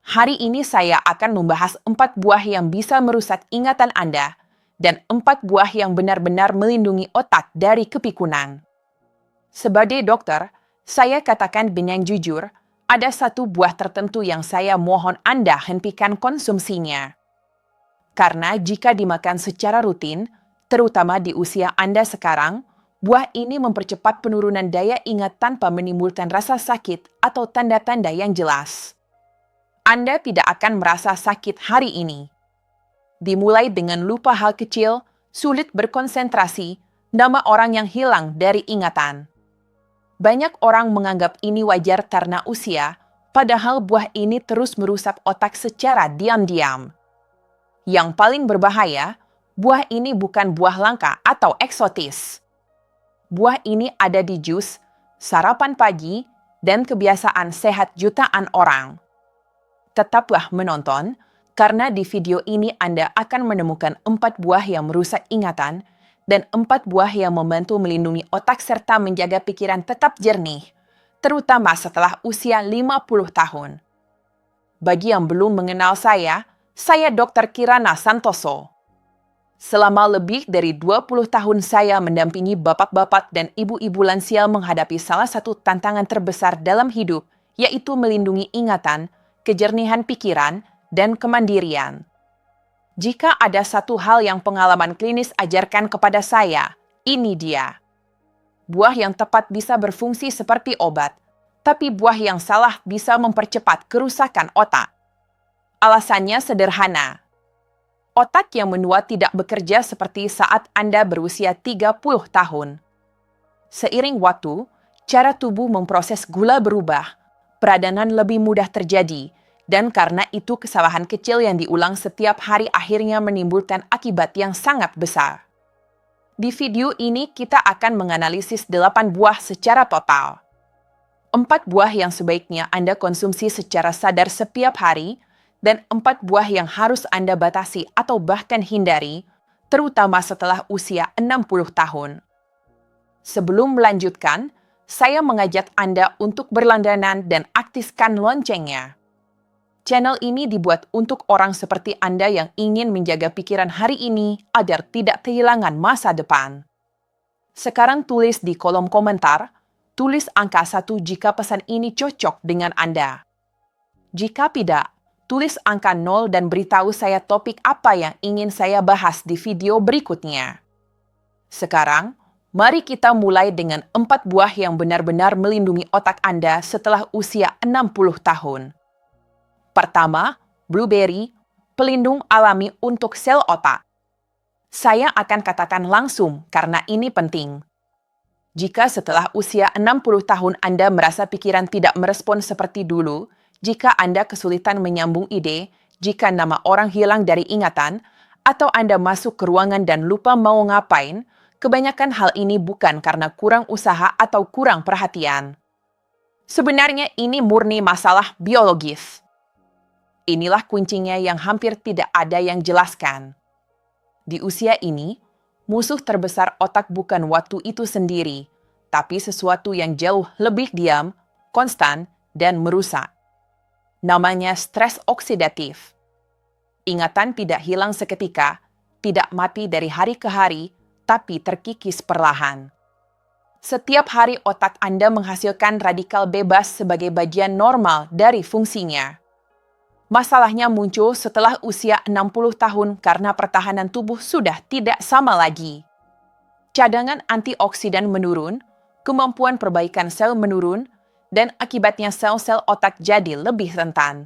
Hari ini saya akan membahas 4 buah yang bisa merusak ingatan Anda dan 4 buah yang benar-benar melindungi otak dari kepikunan. Sebagai dokter, saya katakan dengan jujur, ada satu buah tertentu yang saya mohon Anda hentikan konsumsinya. Karena jika dimakan secara rutin, terutama di usia Anda sekarang, buah ini mempercepat penurunan daya ingat tanpa menimbulkan rasa sakit atau tanda-tanda yang jelas. Anda tidak akan merasa sakit hari ini. Dimulai dengan lupa hal kecil, sulit berkonsentrasi, nama orang yang hilang dari ingatan. Banyak orang menganggap ini wajar karena usia, padahal buah ini terus merusak otak secara diam-diam. Yang paling berbahaya, buah ini bukan buah langka atau eksotis. Buah ini ada di jus, sarapan pagi, dan kebiasaan sehat jutaan orang. Tetaplah menonton, karena di video ini Anda akan menemukan 4 buah yang merusak ingatan dan 4 buah yang membantu melindungi otak serta menjaga pikiran tetap jernih, terutama setelah usia 50 tahun. Bagi yang belum mengenal saya Dr. Kirana Santoso. Selama lebih dari 20 tahun saya mendampingi bapak-bapak dan ibu-ibu lansia menghadapi salah satu tantangan terbesar dalam hidup, yaitu melindungi ingatan, kejernihan pikiran, dan kemandirian. Jika ada satu hal yang pengalaman klinis ajarkan kepada saya, ini dia. Buah yang tepat bisa berfungsi seperti obat, tapi buah yang salah bisa mempercepat kerusakan otak. Alasannya sederhana. Otak yang menua tidak bekerja seperti saat Anda berusia 30 tahun. Seiring waktu, cara tubuh memproses gula berubah, peradangan lebih mudah terjadi, dan karena itu kesalahan kecil yang diulang setiap hari akhirnya menimbulkan akibat yang sangat besar. Di video ini kita akan menganalisis 8 buah secara total. 4 buah yang sebaiknya Anda konsumsi secara sadar setiap hari, dan 4 buah yang harus Anda batasi atau bahkan hindari, terutama setelah usia 60 tahun. Sebelum melanjutkan, saya mengajak Anda untuk berlangganan dan aktifkan loncengnya. Channel ini dibuat untuk orang seperti Anda yang ingin menjaga pikiran hari ini agar tidak kehilangan masa depan. Sekarang tulis di kolom komentar, tulis angka 1 jika pesan ini cocok dengan Anda. Jika tidak, tulis angka 0 dan beritahu saya topik apa yang ingin saya bahas di video berikutnya. Sekarang, mari kita mulai dengan 4 buah yang benar-benar melindungi otak Anda setelah usia 60 tahun. Pertama, blueberry, pelindung alami untuk sel otak. Saya akan katakan langsung karena ini penting. Jika setelah usia 60 tahun Anda merasa pikiran tidak merespon seperti dulu, jika Anda kesulitan menyambung ide, jika nama orang hilang dari ingatan, atau Anda masuk ke ruangan dan lupa mau ngapain, kebanyakan hal ini bukan karena kurang usaha atau kurang perhatian. Sebenarnya ini murni masalah biologis. Inilah kuncinya yang hampir tidak ada yang jelaskan. Di usia ini, musuh terbesar otak bukan waktu itu sendiri, tapi sesuatu yang jauh lebih diam, konstan, dan merusak. Namanya stres oksidatif. Ingatan tidak hilang seketika, tidak mati dari hari ke hari, tapi terkikis perlahan. Setiap hari otak Anda menghasilkan radikal bebas sebagai bagian normal dari fungsinya. Masalahnya muncul setelah usia 60 tahun karena pertahanan tubuh sudah tidak sama lagi. Cadangan antioksidan menurun, kemampuan perbaikan sel menurun, dan akibatnya sel-sel otak jadi lebih rentan.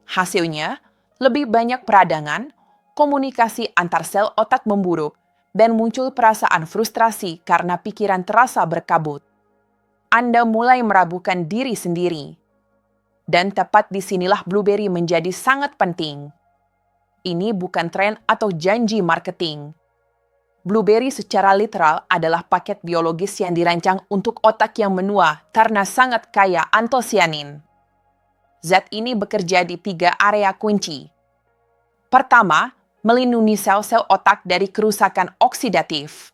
Hasilnya, lebih banyak peradangan, komunikasi antar sel otak memburuk, dan muncul perasaan frustrasi karena pikiran terasa berkabut. Anda mulai meragukan diri sendiri. Dan tepat disinilah blueberry menjadi sangat penting. Ini bukan tren atau janji marketing. Blueberry secara literal adalah paket biologis yang dirancang untuk otak yang menua karena sangat kaya antosianin. Zat ini bekerja di 3 area kunci. Pertama, melindungi sel-sel otak dari kerusakan oksidatif.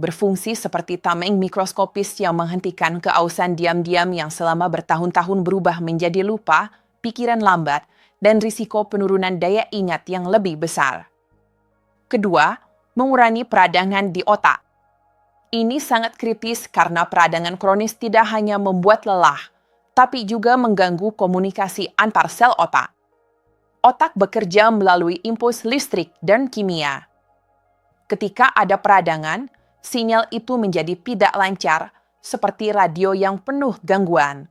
Berfungsi seperti tameng mikroskopis yang menghentikan keausan diam-diam yang selama bertahun-tahun berubah menjadi lupa, pikiran lambat, dan risiko penurunan daya ingat yang lebih besar. Kedua, mengurangi peradangan di otak. Ini sangat kritis karena peradangan kronis tidak hanya membuat lelah, tapi juga mengganggu komunikasi antar sel otak. Otak bekerja melalui impuls listrik dan kimia. Ketika ada peradangan, sinyal itu menjadi tidak lancar, seperti radio yang penuh gangguan.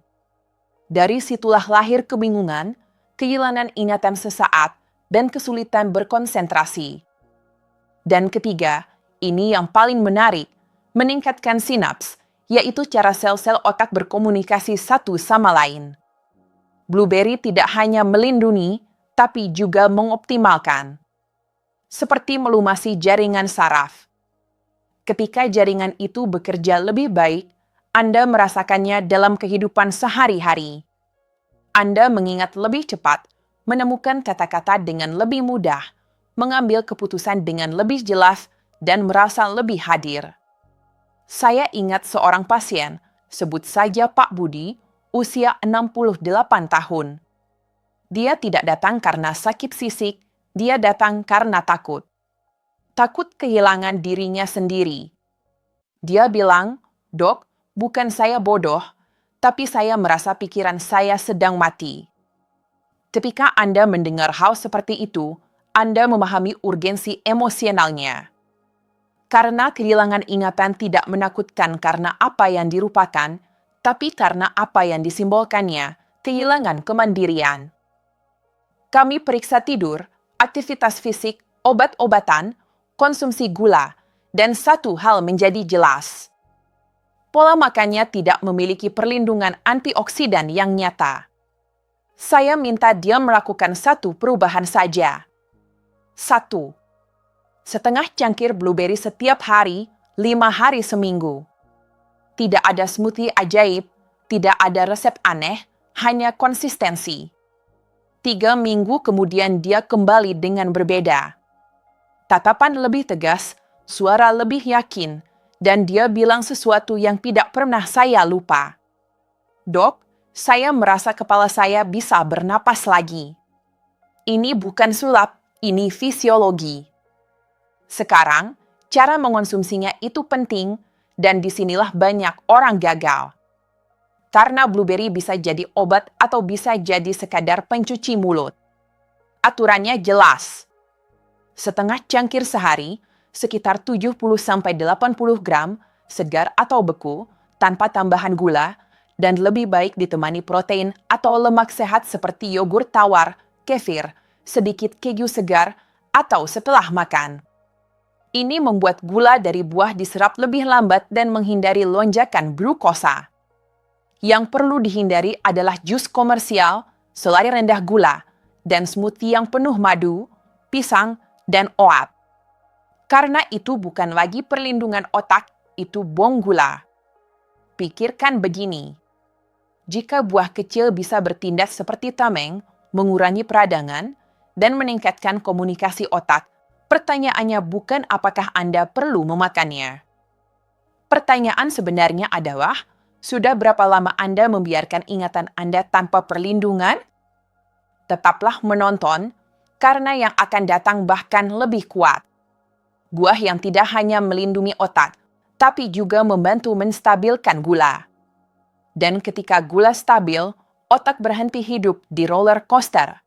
Dari situlah lahir kebingungan, kehilangan ingatan sesaat, dan kesulitan berkonsentrasi. Dan ketiga, ini yang paling menarik, meningkatkan sinaps, yaitu cara sel-sel otak berkomunikasi satu sama lain. Blueberry tidak hanya melindungi, tapi juga mengoptimalkan. Seperti melumasi jaringan saraf. Ketika jaringan itu bekerja lebih baik, Anda merasakannya dalam kehidupan sehari-hari. Anda mengingat lebih cepat, menemukan kata-kata dengan lebih mudah, mengambil keputusan dengan lebih jelas, dan merasa lebih hadir. Saya ingat seorang pasien, sebut saja Pak Budi, usia 68 tahun. Dia tidak datang karena sakit fisik, dia datang karena takut. Takut kehilangan dirinya sendiri. Dia bilang, "Dok, bukan saya bodoh, tapi saya merasa pikiran saya sedang mati." Ketika Anda mendengar hal seperti itu, Anda memahami urgensi emosionalnya. Karena kehilangan ingatan tidak menakutkan karena apa yang dirupakan, tapi karena apa yang disimbolkannya, kehilangan kemandirian. Kami periksa tidur, aktivitas fisik, obat-obatan, konsumsi gula, dan satu hal menjadi jelas. Pola makannya tidak memiliki perlindungan antioksidan yang nyata. Saya minta dia melakukan satu perubahan saja. 1. Setengah cangkir blueberry setiap hari, 5 hari seminggu. Tidak ada smoothie ajaib, tidak ada resep aneh, hanya konsistensi. 3 minggu kemudian dia kembali dengan berbeda. Tatapan lebih tegas, suara lebih yakin, dan dia bilang sesuatu yang tidak pernah saya lupa. "Dok, saya merasa kepala saya bisa bernapas lagi." Ini bukan sulap, ini fisiologi. Sekarang, cara mengonsumsinya itu penting, dan disinilah banyak orang gagal. Karena blueberry bisa jadi obat atau bisa jadi sekadar pencuci mulut. Aturannya jelas. Setengah cangkir sehari, sekitar 70-80 gram, segar atau beku, tanpa tambahan gula, dan lebih baik ditemani protein atau lemak sehat seperti yogurt tawar, kefir, sedikit keju segar, atau setelah makan. Ini membuat gula dari buah diserap lebih lambat dan menghindari lonjakan glukosa. Yang perlu dihindari adalah jus komersial, selai rendah gula, dan smoothie yang penuh madu, pisang, dan oat. Karena itu bukan lagi perlindungan otak, itu bom gula. Pikirkan begini. Jika buah kecil bisa bertindak seperti tameng, mengurangi peradangan, dan meningkatkan komunikasi otak, pertanyaannya bukan apakah Anda perlu memakannya. Pertanyaan sebenarnya adalah, sudah berapa lama Anda membiarkan ingatan Anda tanpa perlindungan? Tetaplah menonton, karena yang akan datang bahkan lebih kuat. Buah yang tidak hanya melindungi otak, tapi juga membantu menstabilkan gula. Dan ketika gula stabil, otak berhenti hidup di roller coaster.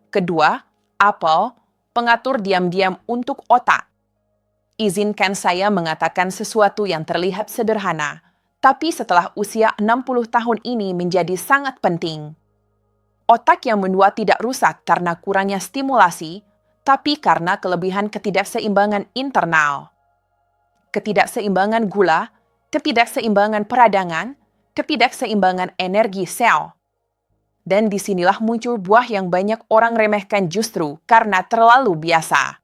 Kedua, apel, pengatur diam-diam untuk otak. Izinkan saya mengatakan sesuatu yang terlihat sederhana, tapi setelah usia 60 tahun ini menjadi sangat penting. Otak yang menua tidak rusak karena kurangnya stimulasi, tapi karena kelebihan ketidakseimbangan internal. Ketidakseimbangan gula, ketidakseimbangan peradangan, ketidakseimbangan energi sel. Dan disinilah muncul buah yang banyak orang remehkan justru karena terlalu biasa.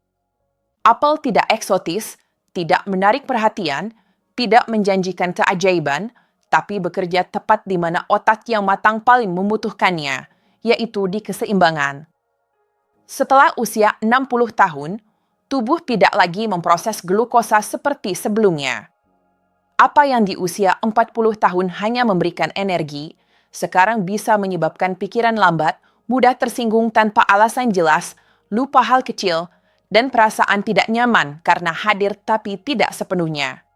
Apel tidak eksotis, tidak menarik perhatian, tidak menjanjikan keajaiban, tapi bekerja tepat di mana otak yang matang paling membutuhkannya, yaitu di keseimbangan. Setelah usia 60 tahun, tubuh tidak lagi memproses glukosa seperti sebelumnya. Apa yang di usia 40 tahun hanya memberikan energi, sekarang bisa menyebabkan pikiran lambat, mudah tersinggung tanpa alasan jelas, lupa hal kecil, dan perasaan tidak nyaman karena hadir tapi tidak sepenuhnya.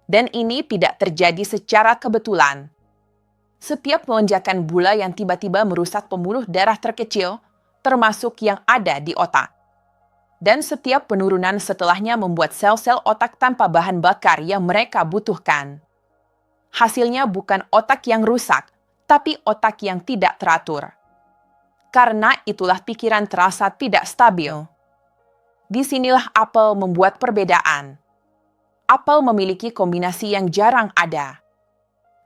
Dan ini tidak terjadi secara kebetulan. Setiap lonjakan gula yang tiba-tiba merusak pembuluh darah terkecil, termasuk yang ada di otak. Dan setiap penurunan setelahnya membuat sel-sel otak tanpa bahan bakar yang mereka butuhkan. Hasilnya bukan otak yang rusak, tapi otak yang tidak teratur. Karena itulah pikiran terasa tidak stabil. Disinilah apel membuat perbedaan. Apel memiliki kombinasi yang jarang ada.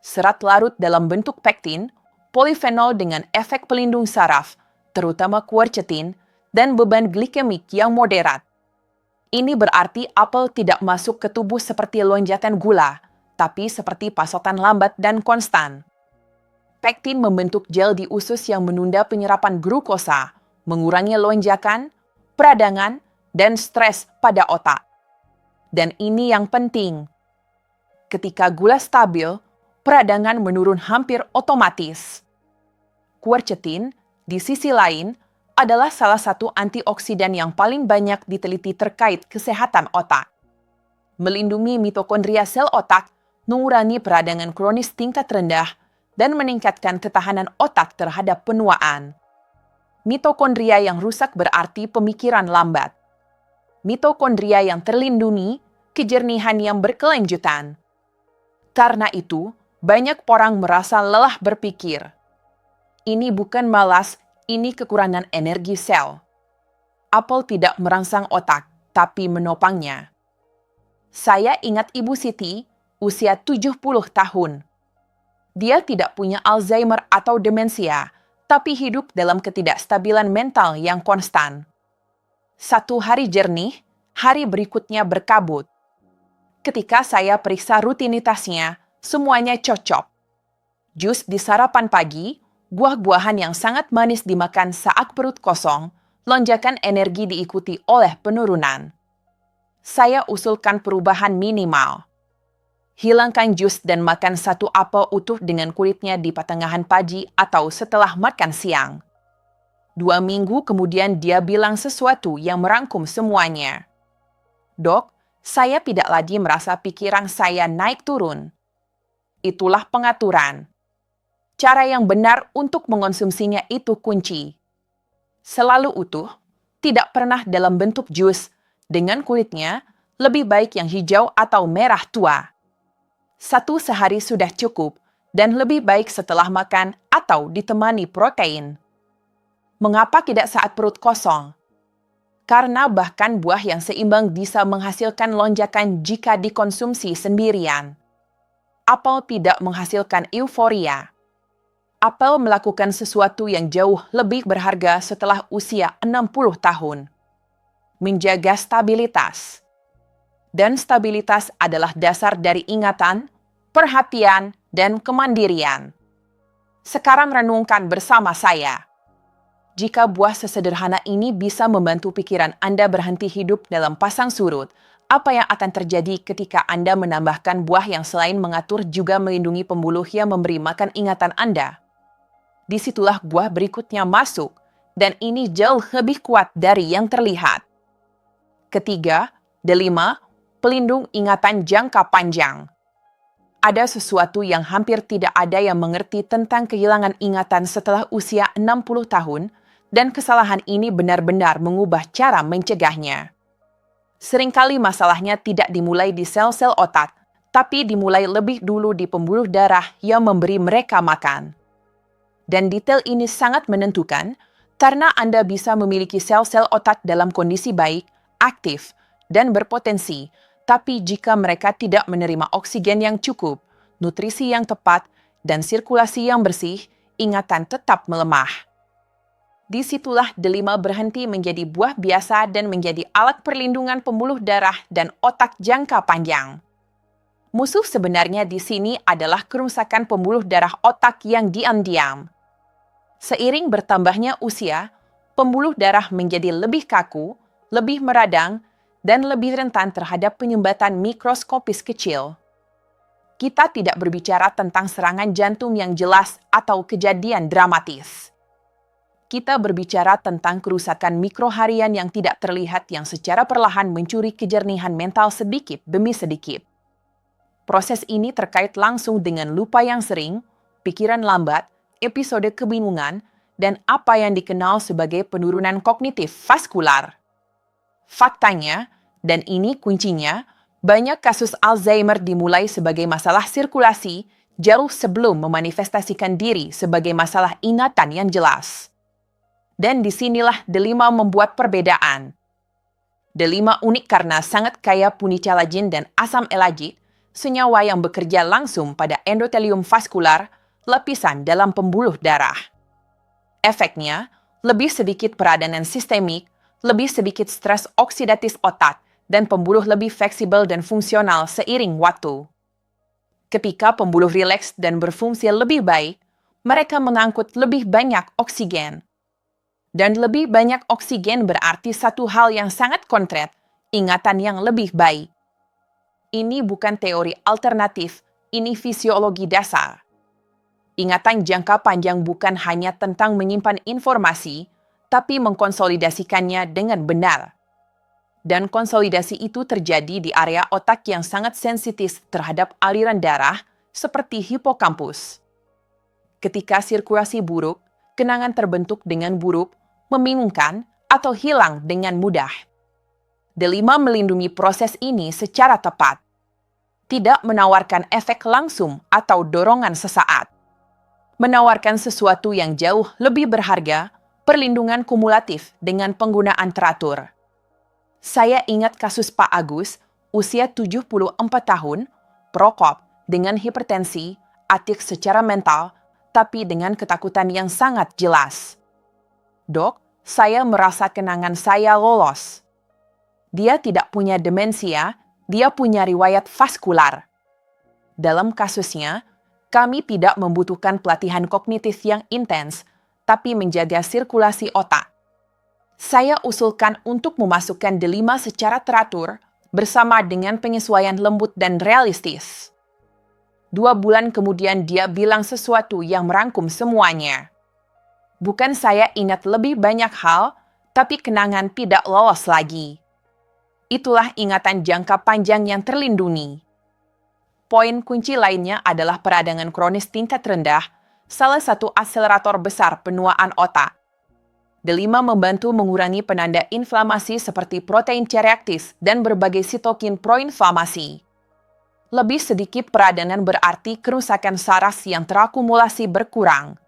Serat larut dalam bentuk pektin, polifenol dengan efek pelindung saraf, terutama quercetin, dan beban glikemik yang moderat. Ini berarti apel tidak masuk ke tubuh seperti lonjakan gula, tapi seperti pasokan lambat dan konstan. Pektin membentuk gel di usus yang menunda penyerapan glukosa, mengurangi lonjakan, peradangan, dan stres pada otak. Dan ini yang penting. Ketika gula stabil, peradangan menurun hampir otomatis. Quercetin, di sisi lain, adalah salah satu antioksidan yang paling banyak diteliti terkait kesehatan otak. Melindungi mitokondria sel otak, mengurangi peradangan kronis tingkat rendah, dan meningkatkan ketahanan otak terhadap penuaan. Mitokondria yang rusak berarti pemikiran lambat. Mitokondria yang terlindungi, kejernihan yang berkelanjutan. Karena itu, banyak orang merasa lelah berpikir. Ini bukan malas, ini kekurangan energi sel. Apel tidak merangsang otak, tapi menopangnya. Saya ingat Ibu Siti, usia 70 tahun. Dia tidak punya Alzheimer atau demensia, tapi hidup dalam ketidakstabilan mental yang konstan. Satu hari jernih, hari berikutnya berkabut. Ketika saya periksa rutinitasnya, semuanya cocok. Jus di sarapan pagi, buah-buahan yang sangat manis dimakan saat perut kosong, lonjakan energi diikuti oleh penurunan. Saya usulkan perubahan minimal. Hilangkan jus dan makan satu apel utuh dengan kulitnya di pertengahan pagi atau setelah makan siang. 2 minggu kemudian dia bilang sesuatu yang merangkum semuanya. Dok, saya tidak lagi merasa pikiran saya naik turun. Itulah pengaturan. Cara yang benar untuk mengonsumsinya itu kunci. Selalu utuh, tidak pernah dalam bentuk jus, dengan kulitnya lebih baik yang hijau atau merah tua. 1 sehari sudah cukup, dan lebih baik setelah makan atau ditemani protein. Mengapa tidak saat perut kosong? Karena bahkan buah yang seimbang bisa menghasilkan lonjakan jika dikonsumsi sendirian. Apel tidak menghasilkan euforia. Apel melakukan sesuatu yang jauh lebih berharga setelah usia 60 tahun. Menjaga stabilitas. Dan stabilitas adalah dasar dari ingatan, perhatian, dan kemandirian. Sekarang renungkan bersama saya. Jika buah sesederhana ini bisa membantu pikiran Anda berhenti hidup dalam pasang surut, apa yang akan terjadi ketika Anda menambahkan buah yang selain mengatur juga melindungi pembuluh yang memberi makan ingatan Anda? Disitulah buah berikutnya masuk, dan ini jauh lebih kuat dari yang terlihat. Ketiga, delima, pelindung ingatan jangka panjang. Ada sesuatu yang hampir tidak ada yang mengerti tentang kehilangan ingatan setelah usia 60 tahun, dan kesalahan ini benar-benar mengubah cara mencegahnya. Seringkali masalahnya tidak dimulai di sel-sel otak, tapi dimulai lebih dulu di pembuluh darah yang memberi mereka makan. Dan detail ini sangat menentukan karena Anda bisa memiliki sel-sel otak dalam kondisi baik, aktif, dan berpotensi, tapi jika mereka tidak menerima oksigen yang cukup, nutrisi yang tepat, dan sirkulasi yang bersih, ingatan tetap melemah. Disitulah delima berhenti menjadi buah biasa dan menjadi alat perlindungan pembuluh darah dan otak jangka panjang. Musuh sebenarnya di sini adalah kerusakan pembuluh darah otak yang diam-diam. Seiring bertambahnya usia, pembuluh darah menjadi lebih kaku, lebih meradang, dan lebih rentan terhadap penyumbatan mikroskopis kecil. kita tidak berbicara tentang serangan jantung yang jelas atau kejadian dramatis. Kita berbicara tentang kerusakan mikroharian yang tidak terlihat yang secara perlahan mencuri kejernihan mental sedikit demi sedikit. Proses ini terkait langsung dengan lupa yang sering, pikiran lambat, episode kebingungan, dan apa yang dikenal sebagai penurunan kognitif vaskular. Faktanya, dan ini kuncinya, banyak kasus Alzheimer dimulai sebagai masalah sirkulasi jauh sebelum memanifestasikan diri sebagai masalah ingatan yang jelas. Dan disinilah delima membuat perbedaan. Delima unik karena sangat kaya punicalagin dan asam elagit, senyawa yang bekerja langsung pada endotelium vaskular, lapisan dalam pembuluh darah. Efeknya, lebih sedikit peradangan sistemik, lebih sedikit stres oksidatif otak, dan pembuluh lebih fleksibel dan fungsional seiring waktu. Ketika pembuluh rileks dan berfungsi lebih baik, mereka mengangkut lebih banyak oksigen. Dan lebih banyak oksigen berarti satu hal yang sangat konkret, ingatan yang lebih baik. Ini bukan teori alternatif, ini fisiologi dasar. Ingatan jangka panjang bukan hanya tentang menyimpan informasi, tapi mengkonsolidasikannya dengan benar. Dan konsolidasi itu terjadi di area otak yang sangat sensitif terhadap aliran darah, seperti hipokampus. Ketika sirkulasi buruk, kenangan terbentuk dengan buruk, membingungkan, atau hilang dengan mudah. Delima melindungi proses ini secara tepat. Tidak menawarkan efek langsung atau dorongan sesaat. Menawarkan sesuatu yang jauh lebih berharga, perlindungan kumulatif dengan penggunaan teratur. Saya ingat kasus Pak Agus, usia 74 tahun, perokok, dengan hipertensi, atik secara mental, tapi dengan ketakutan yang sangat jelas. Dok, saya merasa kenangan saya lolos. Dia tidak punya demensia, dia punya riwayat vaskular. Dalam kasusnya, kami tidak membutuhkan pelatihan kognitif yang intens, tapi menjaga sirkulasi otak. Saya usulkan untuk memasukkan delima secara teratur bersama dengan penyesuaian lembut dan realistis. 2 bulan kemudian dia bilang sesuatu yang merangkum semuanya. Bukan saya ingat lebih banyak hal, tapi kenangan tidak lolos lagi. Itulah ingatan jangka panjang yang terlindungi. Poin kunci lainnya adalah peradangan kronis tingkat rendah, salah satu akselerator besar penuaan otak. Delima membantu mengurangi penanda inflamasi seperti protein C reaktif dan berbagai sitokin proinflamasi. Lebih sedikit peradangan berarti kerusakan saraf yang terakumulasi berkurang.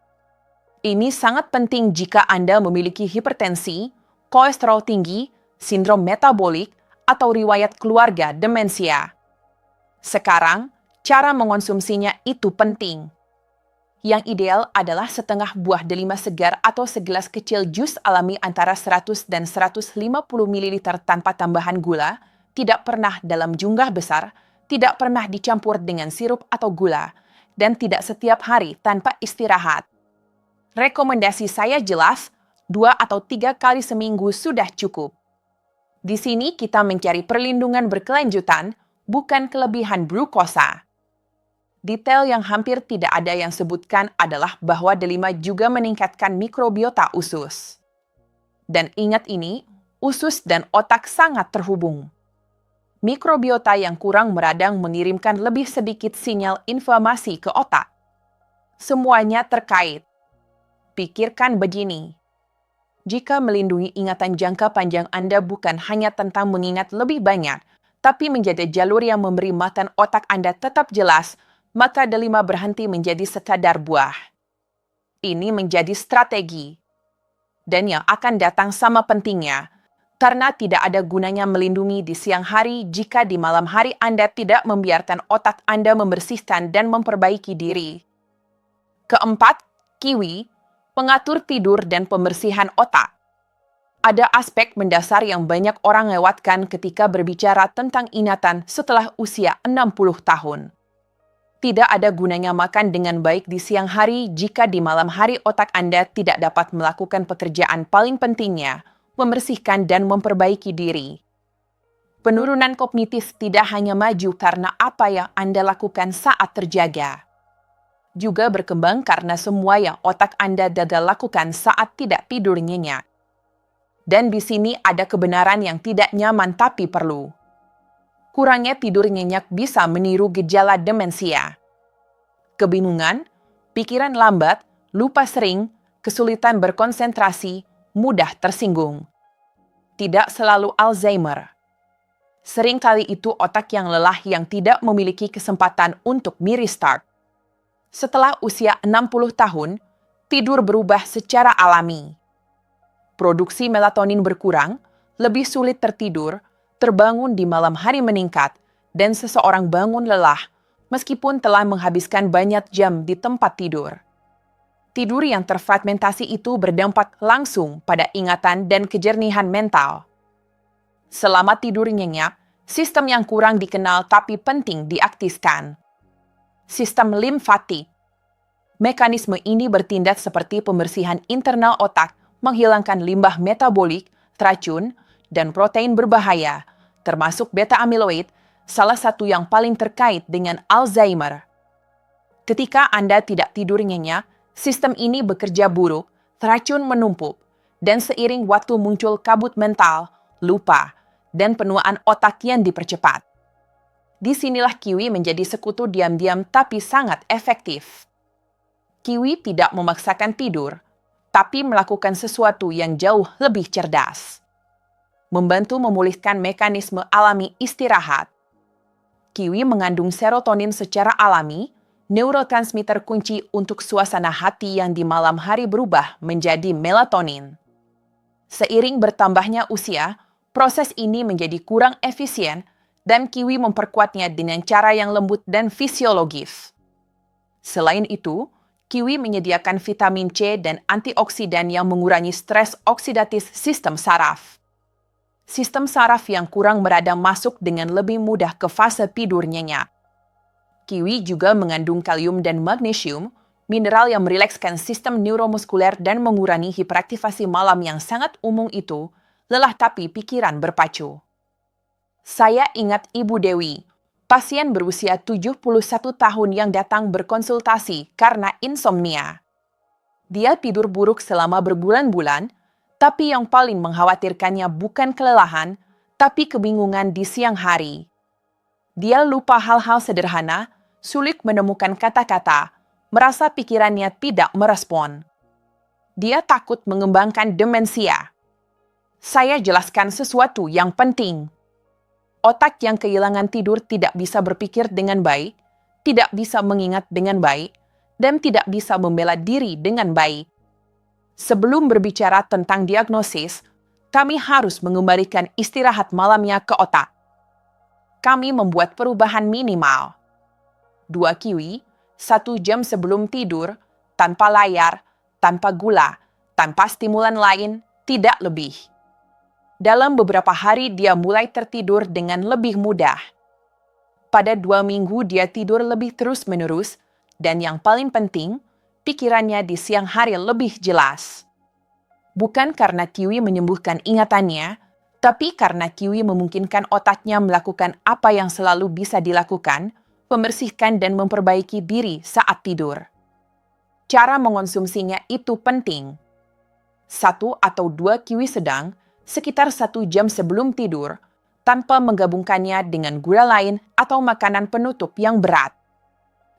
Ini sangat penting jika Anda memiliki hipertensi, kolesterol tinggi, sindrom metabolik, atau riwayat keluarga demensia. Sekarang, cara mengonsumsinya itu penting. Yang ideal adalah setengah buah delima segar atau segelas kecil jus alami antara 100 dan 150 ml tanpa tambahan gula, tidak pernah dalam jumlah besar, tidak pernah dicampur dengan sirup atau gula, dan tidak setiap hari tanpa istirahat. Rekomendasi saya jelas, 2 atau 3 kali seminggu sudah cukup. Di sini kita mencari perlindungan berkelanjutan, bukan kelebihan glukosa. Detail yang hampir tidak ada yang sebutkan adalah bahwa delima juga meningkatkan mikrobiota usus. Dan ingat ini, usus dan otak sangat terhubung. Mikrobiota yang kurang meradang mengirimkan lebih sedikit sinyal inflamasi ke otak. Semuanya terkait. Pikirkan begini. Jika melindungi ingatan jangka panjang Anda bukan hanya tentang mengingat lebih banyak, tapi menjadi jalur yang memberi matan otak Anda tetap jelas, maka delima berhenti menjadi sekadar buah. Ini menjadi strategi. Dan yang akan datang sama pentingnya, karena tidak ada gunanya melindungi di siang hari jika di malam hari Anda tidak membiarkan otak Anda membersihkan dan memperbaiki diri. Keempat, kiwi, pengatur tidur dan pembersihan otak. Ada aspek mendasar yang banyak orang lewatkan ketika berbicara tentang ingatan setelah usia 60 tahun. Tidak ada gunanya makan dengan baik di siang hari jika di malam hari otak Anda tidak dapat melakukan pekerjaan paling pentingnya, membersihkan dan memperbaiki diri. Penurunan kognitif tidak hanya maju karena apa yang Anda lakukan saat terjaga, juga berkembang karena semua yang otak Anda gagal lakukan saat tidak tidur nyenyak. Dan di sini ada kebenaran yang tidak nyaman tapi perlu. Kurangnya tidur nyenyak bisa meniru gejala demensia. Kebingungan, pikiran lambat, lupa sering, kesulitan berkonsentrasi, mudah tersinggung. Tidak selalu Alzheimer. Seringkali itu otak yang lelah yang tidak memiliki kesempatan untuk me-restart. Setelah usia 60 tahun, tidur berubah secara alami. Produksi melatonin berkurang, lebih sulit tertidur, terbangun di malam hari meningkat, dan seseorang bangun lelah meskipun telah menghabiskan banyak jam di tempat tidur. Tidur yang terfragmentasi itu berdampak langsung pada ingatan dan kejernihan mental. Selama tidur nyenyak, sistem yang kurang dikenal tapi penting diaktifkan. Sistem limfatik. Mekanisme ini bertindak seperti pembersihan internal otak, menghilangkan limbah metabolik, racun, dan protein berbahaya, termasuk beta-amiloid, salah satu yang paling terkait dengan Alzheimer. Ketika Anda tidak tidur nyenyak, sistem ini bekerja buruk, racun menumpuk, dan seiring waktu muncul kabut mental, lupa, dan penuaan otak yang dipercepat. Disinilah kiwi menjadi sekutu diam-diam tapi sangat efektif. Kiwi tidak memaksakan tidur, tapi melakukan sesuatu yang jauh lebih cerdas. Membantu memulihkan mekanisme alami istirahat. Kiwi mengandung serotonin secara alami, neurotransmitter kunci untuk suasana hati yang di malam hari berubah menjadi melatonin. Seiring bertambahnya usia, proses ini menjadi kurang efisien dan kiwi memperkuatnya dengan cara yang lembut dan fisiologis. Selain itu, kiwi menyediakan vitamin C dan antioksidan yang mengurangi stres oksidatif sistem saraf. Sistem saraf yang kurang meradang masuk dengan lebih mudah ke fase tidur nyenyak. Kiwi juga mengandung kalium dan magnesium, mineral yang merilekskan sistem neuromuskuler dan mengurangi hiperaktivasi malam yang sangat umum itu, lelah tapi pikiran berpacu. Saya ingat Ibu Dewi, pasien berusia 71 tahun yang datang berkonsultasi karena insomnia. Dia tidur buruk selama berbulan-bulan, tapi yang paling mengkhawatirkannya bukan kelelahan, tapi kebingungan di siang hari. Dia lupa hal-hal sederhana, sulit menemukan kata-kata, merasa pikirannya tidak merespon. Dia takut mengembangkan demensia. Saya jelaskan sesuatu yang penting. Otak yang kehilangan tidur tidak bisa berpikir dengan baik, tidak bisa mengingat dengan baik, dan tidak bisa membela diri dengan baik. Sebelum berbicara tentang diagnosis, kami harus mengembalikan istirahat malamnya ke otak. Kami membuat perubahan minimal. 2 kiwi, 1 jam sebelum tidur, tanpa layar, tanpa gula, tanpa stimulan lain, tidak lebih. Dalam beberapa hari dia mulai tertidur dengan lebih mudah. Pada 2 minggu dia tidur lebih terus-menerus, dan yang paling penting, pikirannya di siang hari lebih jelas. Bukan karena kiwi menyembuhkan ingatannya, tapi karena kiwi memungkinkan otaknya melakukan apa yang selalu bisa dilakukan, membersihkan dan memperbaiki diri saat tidur. Cara mengonsumsinya itu penting. 1 atau 2 kiwi sedang, sekitar 1 jam sebelum tidur, tanpa menggabungkannya dengan gula lain atau makanan penutup yang berat.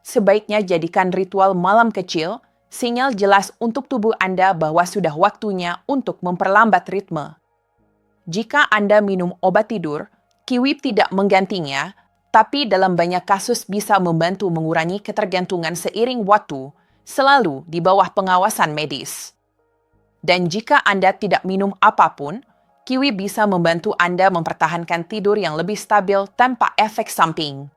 Sebaiknya jadikan ritual malam kecil, sinyal jelas untuk tubuh Anda bahwa sudah waktunya untuk memperlambat ritme. Jika Anda minum obat tidur, kiwi tidak menggantinya, tapi dalam banyak kasus bisa membantu mengurangi ketergantungan seiring waktu, selalu di bawah pengawasan medis. Dan jika Anda tidak minum apapun, kiwi bisa membantu Anda mempertahankan tidur yang lebih stabil tanpa efek samping.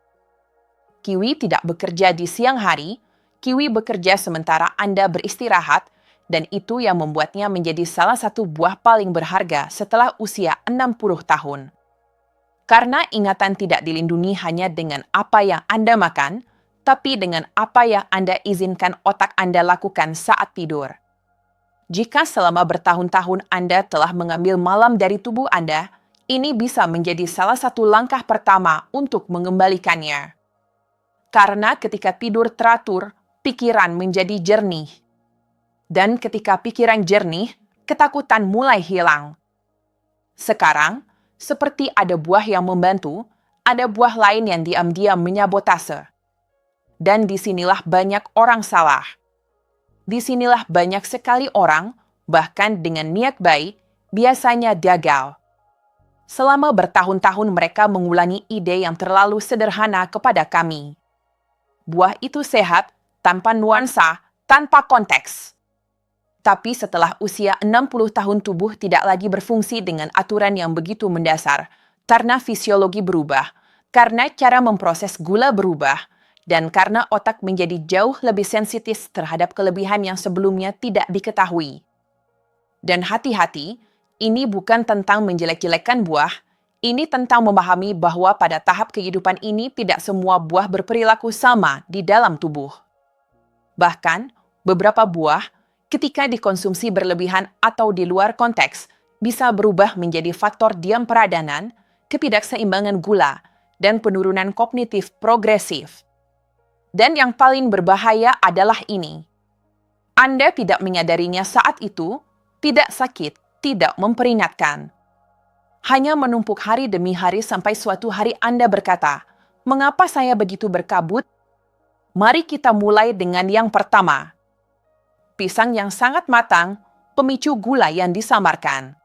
Kiwi tidak bekerja di siang hari, kiwi bekerja sementara Anda beristirahat, dan itu yang membuatnya menjadi salah satu buah paling berharga setelah usia 60 tahun. Karena ingatan tidak dilindungi hanya dengan apa yang Anda makan, tapi dengan apa yang Anda izinkan otak Anda lakukan saat tidur. Jika selama bertahun-tahun Anda telah mengambil malam dari tubuh Anda, ini bisa menjadi salah satu langkah pertama untuk mengembalikannya. Karena ketika tidur teratur, pikiran menjadi jernih. Dan ketika pikiran jernih, ketakutan mulai hilang. Sekarang, seperti ada buah yang membantu, ada buah lain yang diam-diam menyabotase. Dan disinilah banyak orang salah. Disinilah banyak sekali orang, bahkan dengan niat baik, biasanya gagal. Selama bertahun-tahun mereka mengulangi ide yang terlalu sederhana kepada kami. Buah itu sehat, tanpa nuansa, tanpa konteks. Tapi setelah usia 60 tahun tubuh tidak lagi berfungsi dengan aturan yang begitu mendasar, karena fisiologi berubah, karena cara memproses gula berubah, dan karena otak menjadi jauh lebih sensitif terhadap kelebihan yang sebelumnya tidak diketahui. Dan hati-hati, ini bukan tentang menjelek-jelekan buah, ini tentang memahami bahwa pada tahap kehidupan ini tidak semua buah berperilaku sama di dalam tubuh. Bahkan, beberapa buah, ketika dikonsumsi berlebihan atau di luar konteks, bisa berubah menjadi faktor diam peradanan, ketidakseimbangan gula, dan penurunan kognitif progresif. Dan yang paling berbahaya adalah ini. Anda tidak menyadarinya saat itu, tidak sakit, tidak memperingatkan. Hanya menumpuk hari demi hari sampai suatu hari Anda berkata, "Mengapa saya begitu berkabut?" Mari kita mulai dengan yang pertama. Pisang yang sangat matang, pemicu gula yang disamarkan.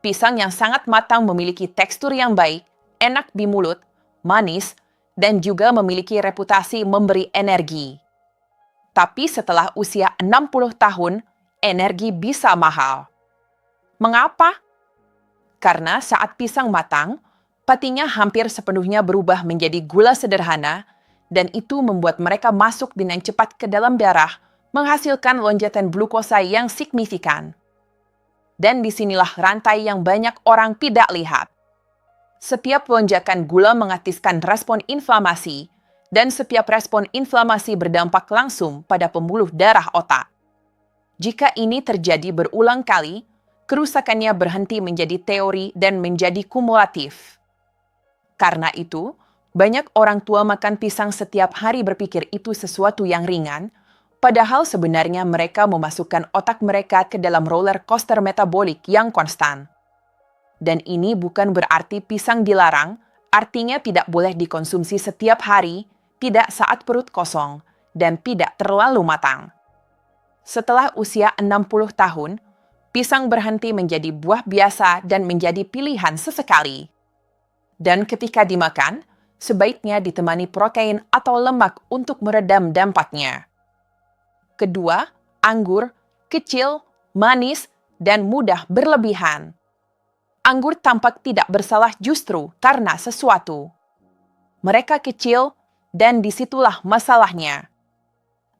Pisang yang sangat matang memiliki tekstur yang baik, enak di mulut, manis, dan juga memiliki reputasi memberi energi. Tapi setelah usia 60 tahun, energi bisa mahal. Mengapa? Karena saat pisang matang, patinya hampir sepenuhnya berubah menjadi gula sederhana, dan itu membuat mereka masuk dengan cepat ke dalam darah, menghasilkan lonjakan glukosa yang signifikan. Dan disinilah rantai yang banyak orang tidak lihat. Setiap lonjakan gula mengatiskan respon inflamasi, dan setiap respon inflamasi berdampak langsung pada pembuluh darah otak. Jika ini terjadi berulang kali, kerusakannya berhenti menjadi teori dan menjadi kumulatif. Karena itu, banyak orang tua makan pisang setiap hari berpikir itu sesuatu yang ringan, padahal sebenarnya mereka memasukkan otak mereka ke dalam roller coaster metabolik yang konstan. Dan ini bukan berarti pisang dilarang, artinya tidak boleh dikonsumsi setiap hari, tidak saat perut kosong, dan tidak terlalu matang. Setelah usia 60 tahun, pisang berhenti menjadi buah biasa dan menjadi pilihan sesekali. Dan ketika dimakan, sebaiknya ditemani protein atau lemak untuk meredam dampaknya. Kedua, anggur, kecil, manis, dan mudah berlebihan. Anggur tampak tidak bersalah justru karena sesuatu. Mereka kecil, dan disitulah masalahnya.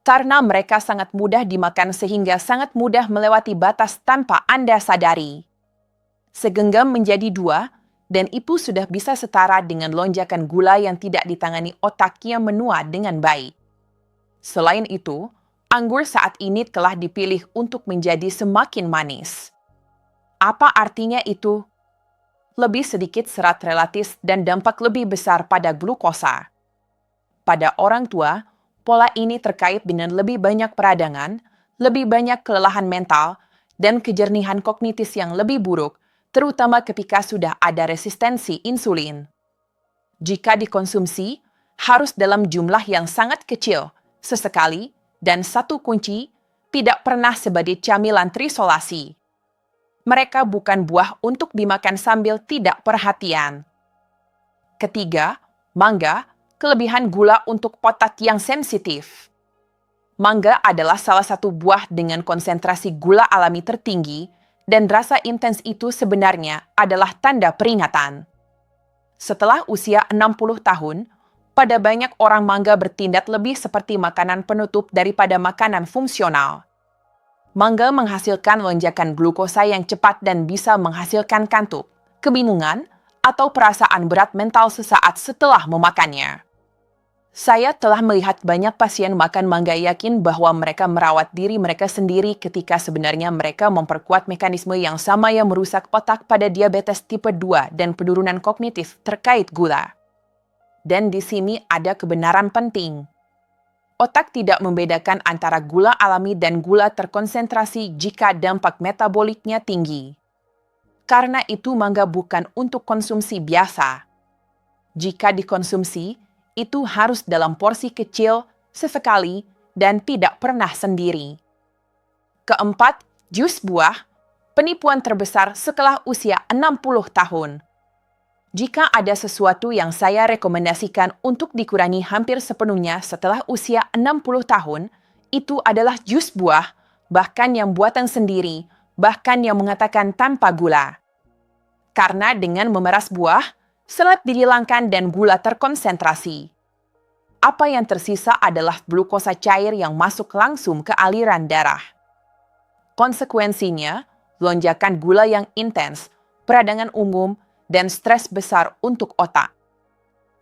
Karena mereka sangat mudah dimakan sehingga sangat mudah melewati batas tanpa Anda sadari. Segenggam menjadi dua, dan itu sudah bisa setara dengan lonjakan gula yang tidak ditangani otak yang menua dengan baik. Selain itu, anggur saat ini telah dipilih untuk menjadi semakin manis. Apa artinya itu? Lebih sedikit serat relatif dan dampak lebih besar pada glukosa. Pada orang tua, pola ini terkait dengan lebih banyak peradangan, lebih banyak kelelahan mental, dan kejernihan kognitif yang lebih buruk, terutama ketika sudah ada resistensi insulin. Jika dikonsumsi, harus dalam jumlah yang sangat kecil, sesekali, dan satu kunci, tidak pernah sebagai camilan trisolasi. Mereka bukan buah untuk dimakan sambil tidak perhatian. Ketiga, mangga, kelebihan gula untuk otak yang sensitif. Mangga adalah salah satu buah dengan konsentrasi gula alami tertinggi, dan rasa intens itu sebenarnya adalah tanda peringatan. Setelah usia 60 tahun, pada banyak orang mangga bertindak lebih seperti makanan penutup daripada makanan fungsional. Mangga menghasilkan lonjakan glukosa yang cepat dan bisa menghasilkan kantuk, kebingungan, atau perasaan berat mental sesaat setelah memakannya. Saya telah melihat banyak pasien makan mangga yakin bahwa mereka merawat diri mereka sendiri ketika sebenarnya mereka memperkuat mekanisme yang sama yang merusak otak pada diabetes tipe 2 dan penurunan kognitif terkait gula. Dan di sini ada kebenaran penting. Otak tidak membedakan antara gula alami dan gula terkonsentrasi jika dampak metaboliknya tinggi. Karena itu mangga bukan untuk konsumsi biasa. Jika dikonsumsi, itu harus dalam porsi kecil, sesekali, dan tidak pernah sendiri. Keempat, jus buah, penipuan terbesar setelah usia 60 tahun. Jika ada sesuatu yang saya rekomendasikan untuk dikurangi hampir sepenuhnya setelah usia 60 tahun, itu adalah jus buah, bahkan yang buatan sendiri, bahkan yang mengatakan tanpa gula. Karena dengan memeras buah, serat dihilangkan dan gula terkonsentrasi. Apa yang tersisa adalah glukosa cair yang masuk langsung ke aliran darah. Konsekuensinya, lonjakan gula yang intens, peradangan umum, dan stres besar untuk otak.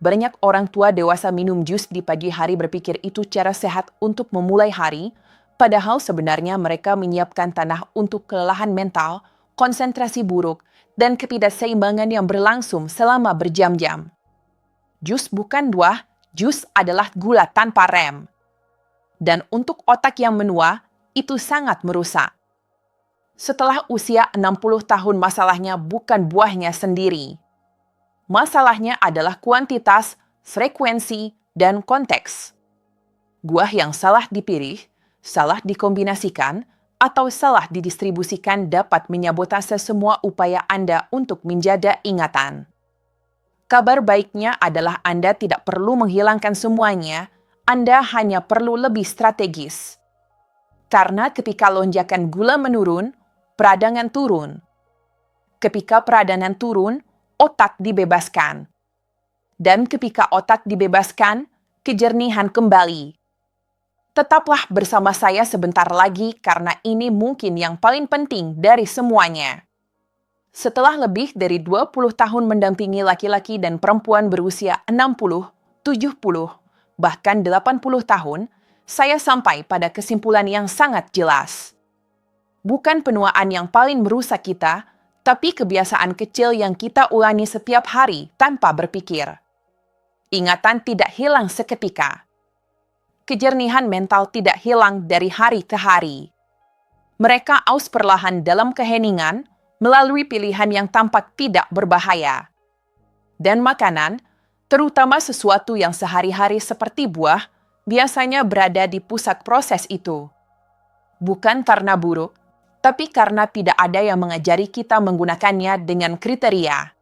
Banyak orang tua dewasa minum jus di pagi hari berpikir itu cara sehat untuk memulai hari, padahal sebenarnya mereka menyiapkan tanah untuk kelelahan mental, konsentrasi buruk, dan ketidakseimbangan yang berlangsung selama berjam-jam. Jus bukan buah, jus adalah gula tanpa rem. Dan untuk otak yang menua, itu sangat merusak. Setelah usia 60 tahun masalahnya bukan buahnya sendiri. Masalahnya adalah kuantitas, frekuensi, dan konteks. Buah yang salah dipilih, salah dikombinasikan, atau salah didistribusikan dapat menyabotase semua upaya Anda untuk menjaga ingatan. Kabar baiknya adalah Anda tidak perlu menghilangkan semuanya, Anda hanya perlu lebih strategis. Karena ketika lonjakan gula menurun, peradangan turun. Ketika peradangan turun, otak dibebaskan. Dan ketika otak dibebaskan, kejernihan kembali. Tetaplah bersama saya sebentar lagi karena ini mungkin yang paling penting dari semuanya. Setelah lebih dari 20 tahun mendampingi laki-laki dan perempuan berusia 60, 70, bahkan 80 tahun, saya sampai pada kesimpulan yang sangat jelas. Bukan penuaan yang paling merusak kita, tapi kebiasaan kecil yang kita ulangi setiap hari tanpa berpikir. Ingatan tidak hilang seketika. Kejernihan mental tidak hilang dari hari ke hari. Mereka aus perlahan dalam keheningan melalui pilihan yang tampak tidak berbahaya. Dan makanan, terutama sesuatu yang sehari-hari seperti buah, biasanya berada di pusat proses itu. Bukan karena buruk, tapi karena tidak ada yang mengajari kita menggunakannya dengan kriteria.